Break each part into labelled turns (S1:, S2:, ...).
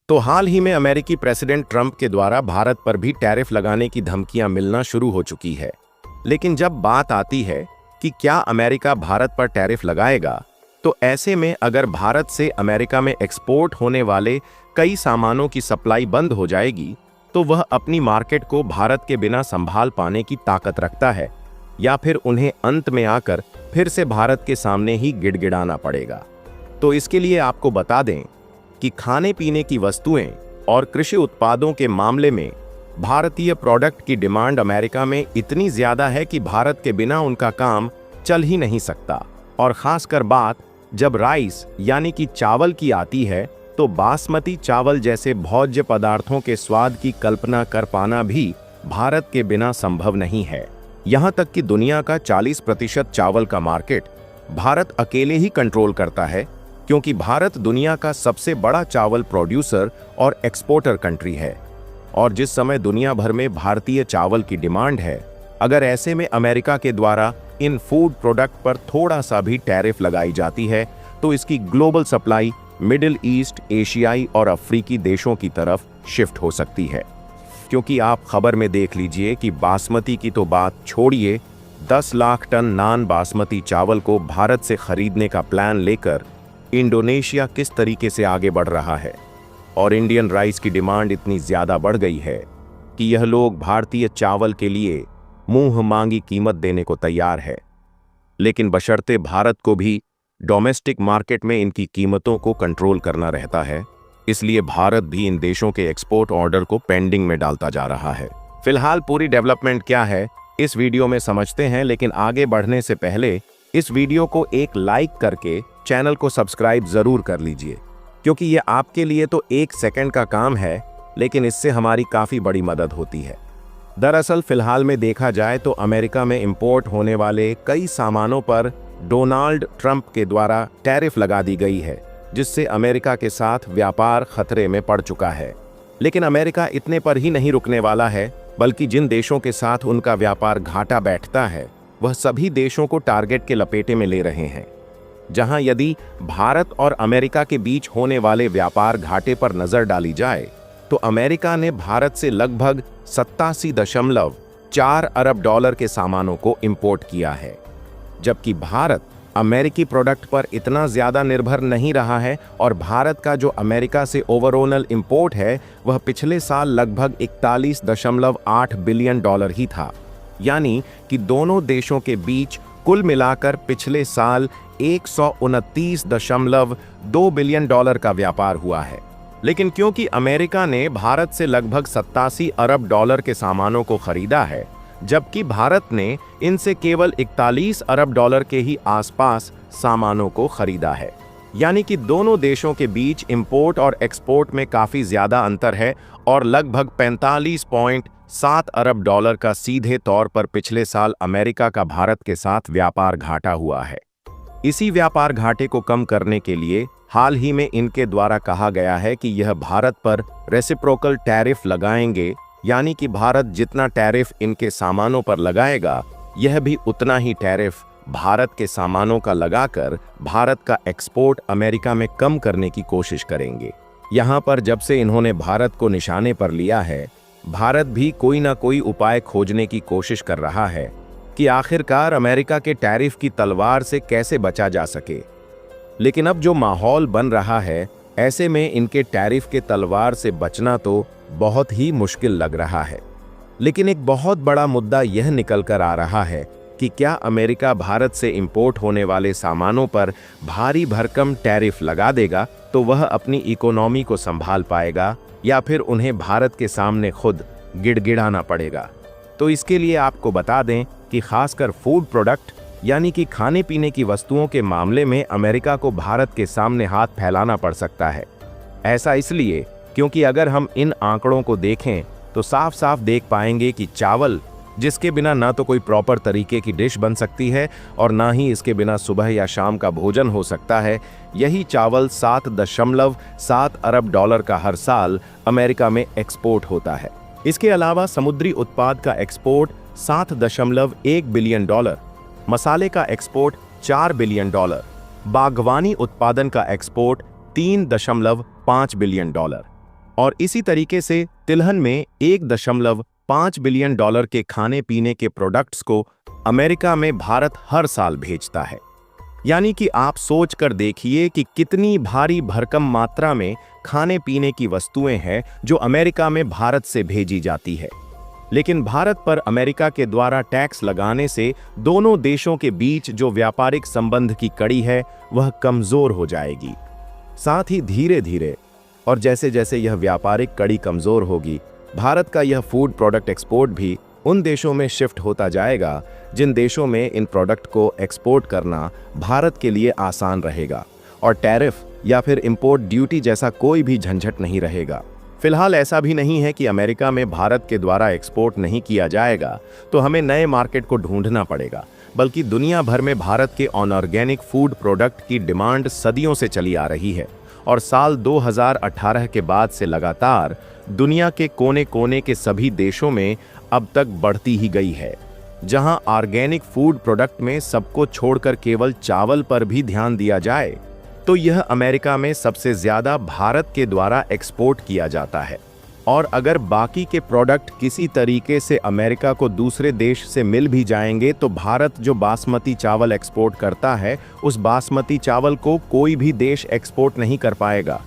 S1: तो हाल ही में अमेरिकी प्रेसिडेंट ट्रंप के द्वारा भारत पर भी टैरिफ लगाने की धमकियां मिलना शुरू हो चुकी है। लेकिन जब बात आती है कि क्या अमेरिका भारत पर टैरिफ लगाएगा, तो ऐसे में अगर भारत से अमेरिका में एक्सपोर्ट होने वाले कई सामानों की सप्लाई बंद हो जाएगी, तो वह अपनी मार्केट को भारत के बिना संभाल पाने की ताकत रखता है, या फिर उन्हें अंत में आकर फिर से भारत के सामने ही गिड़गिड़ाना पड़ेगा। तो इसके लिए आपको बता दें कि खाने पीने की वस्तुएं और कृषि उत्पादों के मामले में भारतीय प्रोडक्ट की डिमांड अमेरिका में इतनी ज्यादा है कि भारत के बिना उनका काम चल ही नहीं सकता। और खासकर बात जब राइस यानी कि चावल की आती है, तो बासमती चावल जैसे भोज्य पदार्थों के स्वाद की कल्पना कर पाना भी भारत के बिना संभव नहीं है। यहाँ तक कि दुनिया का 40% चावल का मार्केट भारत अकेले ही कंट्रोल करता है, क्योंकि भारत दुनिया का सबसे बड़ा चावल प्रोड्यूसर और एक्सपोर्टर कंट्री है। और जिस समय दुनिया भर में भारतीय चावल की डिमांड है, अगर ऐसे में अमेरिका के द्वारा इन फूड प्रोडक्ट पर थोड़ा सा भी टैरिफ लगाई जाती है, तो इसकी ग्लोबल सप्लाई मिडिल ईस्ट, एशियाई और अफ्रीकी देशों की तरफ शिफ्ट हो सकती है। क्योंकि आप खबर में देख लीजिए कि बासमती की तो बात छोड़िए, 10 लाख टन नान बासमती चावल को भारत से खरीदने का प्लान लेकर इंडोनेशिया किस तरीके से आगे बढ़ रहा है। और इंडियन राइस की डिमांड इतनी ज्यादा बढ़ गई है कि यह लोग भारतीय चावल के लिए मुंह मांगी कीमत देने को तैयार है। लेकिन बशर्ते भारत को भी डोमेस्टिक मार्केट में इनकी कीमतों को कंट्रोल करना रहता है, इसलिए भारत भी इन देशों के एक्सपोर्ट ऑर्डर को पेंडिंग में डालता जा रहा है। फिलहाल पूरी डेवलपमेंट क्या है इस वीडियो में समझते हैं, लेकिन आगे बढ़ने से पहले इस वीडियो को एक लाइक करके चैनल को सब्सक्राइब जरूर कर लीजिए, क्योंकि ये आपके लिए तो 1 सेकंड का काम है, लेकिन इससे हमारी काफी बड़ी मदद होती है। दरअसल फिलहाल में देखा जाए तो अमेरिका में इंपोर्ट होने वाले कई सामानों पर डोनाल्ड ट्रंप के द्वारा टैरिफ लगा दी गई है, जिससे अमेरिका के साथ व्यापार खतरे में पड़ चुका है। लेकिन अमेरिका इतने पर ही नहीं रुकने वाला है, बल्कि जिन देशों के साथ उनका व्यापार घाटा बैठता है, वह सभी देशों को टारगेट के लपेटे में ले रहे हैं। जहां यदि भारत और अमेरिका के बीच होने वाले व्यापार घाटे पर नजर डाली जाए, तो अमेरिका ने भारत से लगभग 87.4 अरब डॉलर के सामानों को इंपोर्ट किया है, जबकि भारत अमेरिकी प्रोडक्ट पर इतना ज्यादा निर्भर नहीं रहा है। और भारत का जो अमेरिका से ओवरऑल इंपोर्ट है, वह पिछले साल लगभग 41.8 बिलियन डॉलर ही था। यानी कि दोनों देशों के बीच कुल मिलाकर पिछले साल 129.2 बिलियन डॉलर का व्यापार हुआ है। लेकिन क्योंकि अमेरिका ने भारत से लगभग 87 अरब डॉलर के सामानों को खरीदा है, जबकि भारत ने इनसे केवल 41 अरब डॉलर के ही आसपास सामानों को खरीदा है। यानी कि दोनों देशों के बीच इंपोर्ट और एक्सपोर्ट में काफी ज्यादा अंतर है, और लगभग 45.7 अरब डॉलर का सीधे तौर पर पिछले साल अमेरिका का भारत के साथ व्यापार घाटा हुआ है। इसी व्यापार घाटे को कम करने के लिए हाल ही में इनके द्वारा कहा गया है कि यह भारत पर रेसिप्रोकल टैरिफ लगाएंगे, यानी कि भारत जितना टैरिफ इनके सामानों पर लगाएगा, यह भी उतना ही टैरिफ भारत के सामानों का लगाकर भारत का एक्सपोर्ट अमेरिका में कम करने की कोशिश करेंगे। यहाँ पर जब से इन्होंने भारत को निशाने पर लिया है, भारत भी कोई ना कोई उपाय खोजने की कोशिश कर रहा है कि आखिरकार अमेरिका के टैरिफ की तलवार से कैसे बचा जा सके। लेकिन अब जो माहौल बन रहा है, ऐसे में इनके टैरिफ के तलवार से बचना तो बहुत ही मुश्किल लग रहा है। लेकिन एक बहुत बड़ा मुद्दा यह निकल कर आ रहा है कि क्या अमेरिका भारत से इंपोर्ट होने वाले सामानों पर भारी भरकम टैरिफ लगा देगा तो वह अपनी इकोनॉमी को संभाल पाएगा, या फिर उन्हें भारत के सामने खुद गिड़गिड़ाना पड़ेगा। तो इसके लिए आपको बता दें कि खासकर फूड प्रोडक्ट यानी कि खाने पीने की वस्तुओं के मामले में अमेरिका को भारत के सामने हाथ फैलाना पड़ सकता है। ऐसा इसलिए क्योंकि अगर हम इन आंकड़ों को देखें तो साफ साफ देख पाएंगे कि चावल, जिसके बिना ना तो कोई प्रॉपर तरीके की डिश बन सकती है और ना ही इसके बिना सुबह या शाम का भोजन हो सकता है, यही चावल 7.7 अरब डॉलर का हर साल अमेरिका में एक्सपोर्ट होता है। इसके अलावा समुद्री उत्पाद का एक्सपोर्ट 7.1 बिलियन डॉलर, मसाले का एक्सपोर्ट 4 बिलियन डॉलर, बागवानी उत्पादन का एक्सपोर्ट 3.5 बिलियन डॉलर, और इसी तरीके से तिलहन में 1.5 बिलियन डॉलर के खाने पीने के प्रोडक्ट्स को अमेरिका में भारत हर साल भेजता है। यानी कि आप सोच कर देखिए कि कितनी भारी भरकम मात्रा में खाने पीने की वस्तुएं हैं जो अमेरिका में भारत से भेजी जाती है। लेकिन भारत पर अमेरिका के द्वारा टैक्स लगाने से दोनों देशों के बीच जो व्यापारिक संबंध की कड़ी है वह कमजोर हो जाएगी। साथ ही धीरे धीरे और जैसे जैसे यह व्यापारिक कड़ी कमजोर होगी, भारत का यह फूड प्रोडक्ट एक्सपोर्ट भी उन देशों में शिफ्ट होता जाएगा जिन देशों में इन प्रोडक्ट को एक्सपोर्ट करना भारत के लिए आसान रहेगा और टैरिफ या फिर इंपोर्ट ड्यूटी जैसा कोई भी झंझट नहीं रहेगा। फिलहाल ऐसा भी नहीं है कि अमेरिका में भारत के द्वारा एक्सपोर्ट नहीं किया जाएगा तो हमें नए मार्केट को ढूंढना पड़ेगा, बल्कि दुनिया भर में भारत के ऑर्गेनिक फूड प्रोडक्ट की डिमांड सदियों से चली आ रही है और साल 2018 के बाद से लगातार दुनिया के कोने कोने के सभी देशों में अब तक बढ़ती ही गई है। जहां ऑर्गेनिक फूड प्रोडक्ट में सबको छोड़कर केवल चावल पर भी ध्यान दिया जाए तो यह अमेरिका में सबसे ज्यादा भारत के द्वारा एक्सपोर्ट किया जाता है। और अगर बाकी के प्रोडक्ट किसी तरीके से अमेरिका को दूसरे देश से मिल भी जाएंगे तो भारत जो बासमती चावल एक्सपोर्ट करता है उस बासमती चावल को कोई भी देश एक्सपोर्ट नहीं कर पाएगा,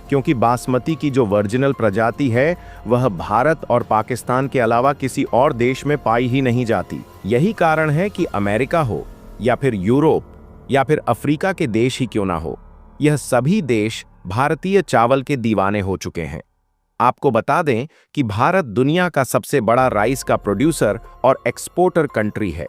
S1: क्योंकि बासमती की जो ओरिजिनल प्रजाति है वह भारत और पाकिस्तान के अलावा किसी और देश में पाई ही नहीं जाती। यही कारण है कि अमेरिका हो या फिर यूरोप या फिर अफ्रीका के देश ही क्यों ना हो, यह सभी देश भारतीय चावल के दीवाने हो चुके हैं। आपको बता दें कि भारत दुनिया का सबसे बड़ा राइस का प्रोड्यूसर और एक्सपोर्टर कंट्री है,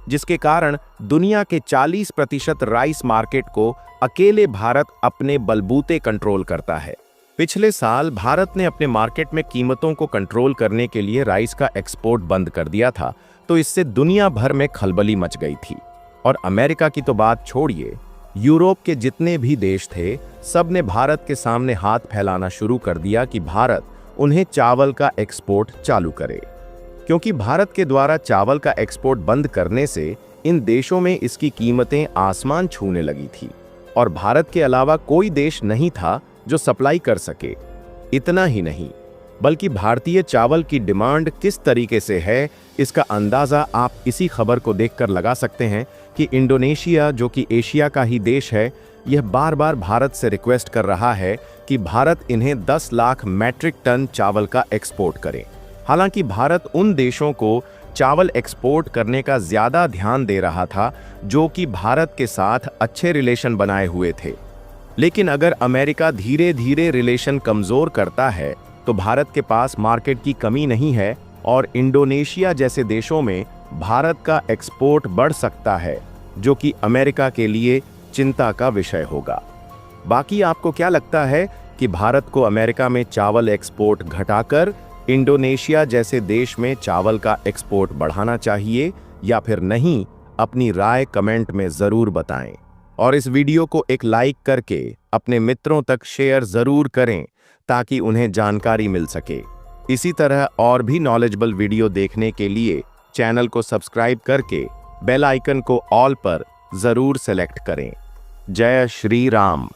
S1: जिसके कारण दुनिया के 40% राइस मार्केट को अकेले भारत अपने बलबूते कंट्रोल करता है। पिछले साल भारत ने अपने मार्केट में कीमतों को कंट्रोल करने के लिए राइस का एक्सपोर्ट बंद कर दिया था, तो इससे दुनिया भर में खलबली मच गई थी। और अमेरिका की तो बात छोड़िए, यूरोप के जितने भी देश थे सब ने भारत के सामने हाथ फैलाना शुरू कर दिया कि भारत उन्हें चावल का एक्सपोर्ट चालू करे, क्योंकि भारत के द्वारा चावल का एक्सपोर्ट बंद करने से इन देशों में इसकी कीमतें आसमान छूने लगी थी और भारत के अलावा कोई देश नहीं था जो सप्लाई कर सके। इतना ही नहीं, बल्कि भारतीय चावल की डिमांड किस तरीके से है इसका अंदाजा आप इसी खबर को देखकर लगा सकते हैं कि इंडोनेशिया, जो कि एशिया का ही देश है, यह बार बार भारत से रिक्वेस्ट कर रहा है कि भारत इन्हें 10 लाख मैट्रिक टन चावल का एक्सपोर्ट करे। हालांकि भारत उन देशों को चावल एक्सपोर्ट करने का ज्यादा ध्यान दे रहा था जो कि भारत के साथ अच्छे रिलेशन बनाए हुए थे। लेकिन अगर अमेरिका धीरे धीरे रिलेशन कमजोर करता है तो भारत के पास मार्केट की कमी नहीं है और इंडोनेशिया जैसे देशों में भारत का एक्सपोर्ट बढ़ सकता है, जो कि अमेरिका के लिए चिंता का विषय होगा। बाकी आपको क्या लगता है कि भारत को अमेरिका में चावल एक्सपोर्ट घटाकर इंडोनेशिया जैसे देश में चावल का एक्सपोर्ट बढ़ाना चाहिए या फिर नहीं? अपनी राय कमेंट में जरूर बताएं और इस वीडियो को एक लाइक करके अपने मित्रों तक शेयर जरूर करें ताकि उन्हें जानकारी मिल सके। इसी तरह और भी नॉलेजेबल वीडियो देखने के लिए चैनल को सब्सक्राइब करके बेल आइकन को ऑल पर जरूर सेलेक्ट करें। जय श्री राम।